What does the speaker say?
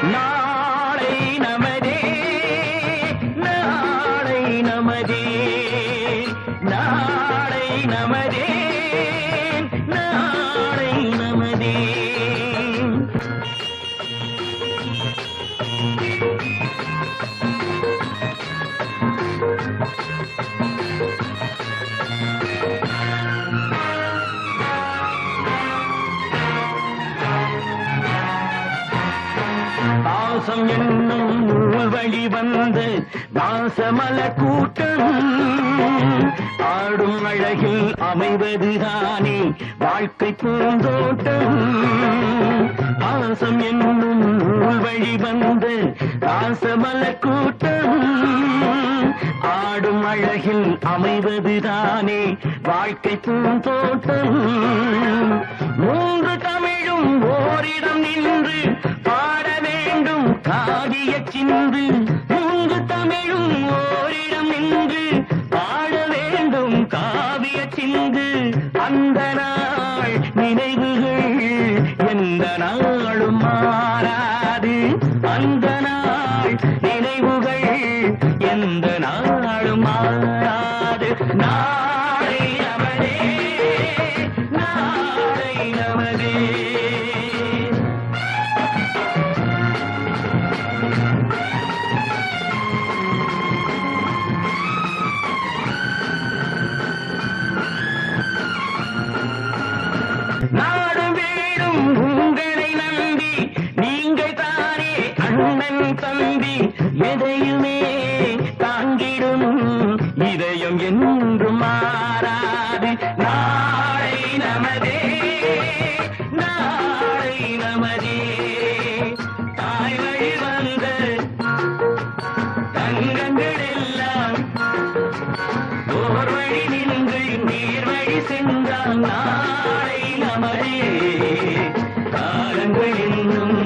நாளை நமதே நாளை நமதே நாளை நமதே நாளை நமதே. பாசம் என்னும் நூல் வழி வந்து வாசமல கூட்டம் ஆடும் அழகில் அமைவதுதானே வாழ்க்கை பூந்தோட்டம். பாசம் என்னும் நூல் வழி வந்து வாசமல கூட்டம் ஆடும் அழகில் அமைவதுதானே வாழ்க்கை பூந்தோட்டம். மூன்று தமிழும் ஓரிடம் நின்று பாட வேண்டும் காவிய சிந்து. மூன்று தமிழும் ஓரிடம் நின்று பாட வேண்டும் காவிய சிந்து. அந்த நாள் நினைவுகள் எந்த நாளும் மாறாது. அந்த நாள் நினைவுகள் எந்த நாளும் மாறாது. நாளை நமதே நாளை நமதே. நாடும் வீடும் உங்களை நம்பி நீங்கள் தானே அண்ணன் தம்பி. எதையுமே தாங்கிடும் இதயம் என்றும் மாறாது. நாளை நமதே நாளை நமதே. தாய் வழி வந்த தங்கங்கள் எல்லாம் ஓர் வழி நின்று நீர் வழி சென்றால் நாளை நமதே. காலங்கள் இன்னும்